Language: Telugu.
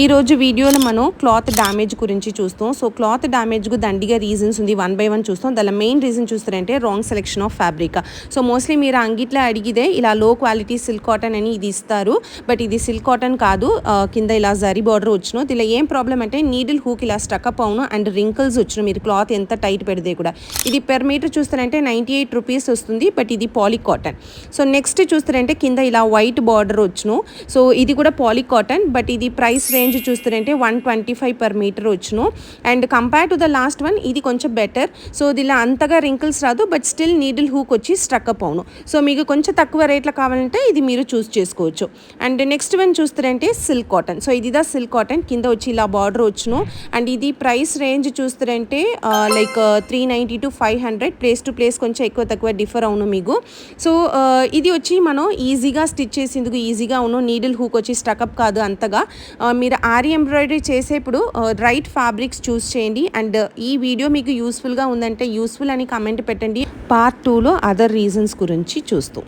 ఈరోజు వీడియోలో మనం క్లాత్ డ్యామేజ్ గురించి చూస్తాం. సో క్లాత్ డ్యామేజ్కు దండిగా రీజన్స్ ఉంది, 1 by 1 చూస్తాం. దానిలో మెయిన్ రీజన్ చూస్తారంటే wrong selection of fabric. So mostly మీరు అంగిట్లో అడిగితే ఇలా లో క్వాలిటీ సిల్క్ కాటన్ అని ఇది ఇస్తారు, బట్ ఇది సిల్క్ కాటన్ కాదు. కింద ఇలా జరీ బార్డర్ వచ్చును. దీనిలో ఏం ప్రాబ్లం అంటే నీడిల్ హూక్ ఇలా స్టక్అప్ అవును అండ్ రింకిల్స్ వచ్చును, మీరు క్లాత్ ఎంత టైట్ పెడితే కూడా. ఇది పెర్ మీటర్ చూస్తారంటే 98 రూపీస్ వస్తుంది, బట్ ఇది పాలీ కాటన్. సో నెక్స్ట్ చూస్తారంటే కింద ఇలా వైట్ బార్డర్ వచ్చును. సో ఇది కూడా పాలీ కాటన్, బట్ ఇది ప్రైస్ రేంజ్ చూస్తారంటే 125 per meter వచ్చును. And compare to the last one ఇది కొంచెం బెటర్. సో దీనిలో అంతగా రింకిల్స్ రాదు, బట్ స్టిల్ నీడిల్ హూక్ వచ్చి స్ట్రక్అప్ అవును. సో మీకు కొంచెం తక్కువ రేట్లో కావాలంటే ఇది మీరు చూస్ చేసుకోవచ్చు. అండ్ నెక్స్ట్ వన్ చూస్తారంటే సిల్క్ కాటన్. సో ఇది ద సిల్క్ కాటన్, కింద వచ్చి ఇలా బార్డర్ వచ్చును. అండ్ ఇది ప్రైస్ రేంజ్ చూస్తారంటే like 390 to 500, place to place కొంచెం ఎక్కువ తక్కువ డిఫర్ అవును మీకు. సో ఇది వచ్చి మనం ఈజీగా స్టిచ్ చేసేందుకు ఈజీగా అవును, నీడిల్ హూక్ వచ్చి స్ట్రక్అప్ కాదు అంతగా. మీరు ఆరి ఎంబ్రాయిడరీ చేసేప్పుడు రైట్ ఫ్యాబ్రిక్స్ చూస్ చేయండి. అండ్ ఈ వీడియో మీకు యూస్ఫుల్గా ఉందంటే యూస్ఫుల్ అని కమెంట్ పెట్టండి. పార్ట్ 2లో అదర్ రీజన్స్ గురించి చూస్తాం.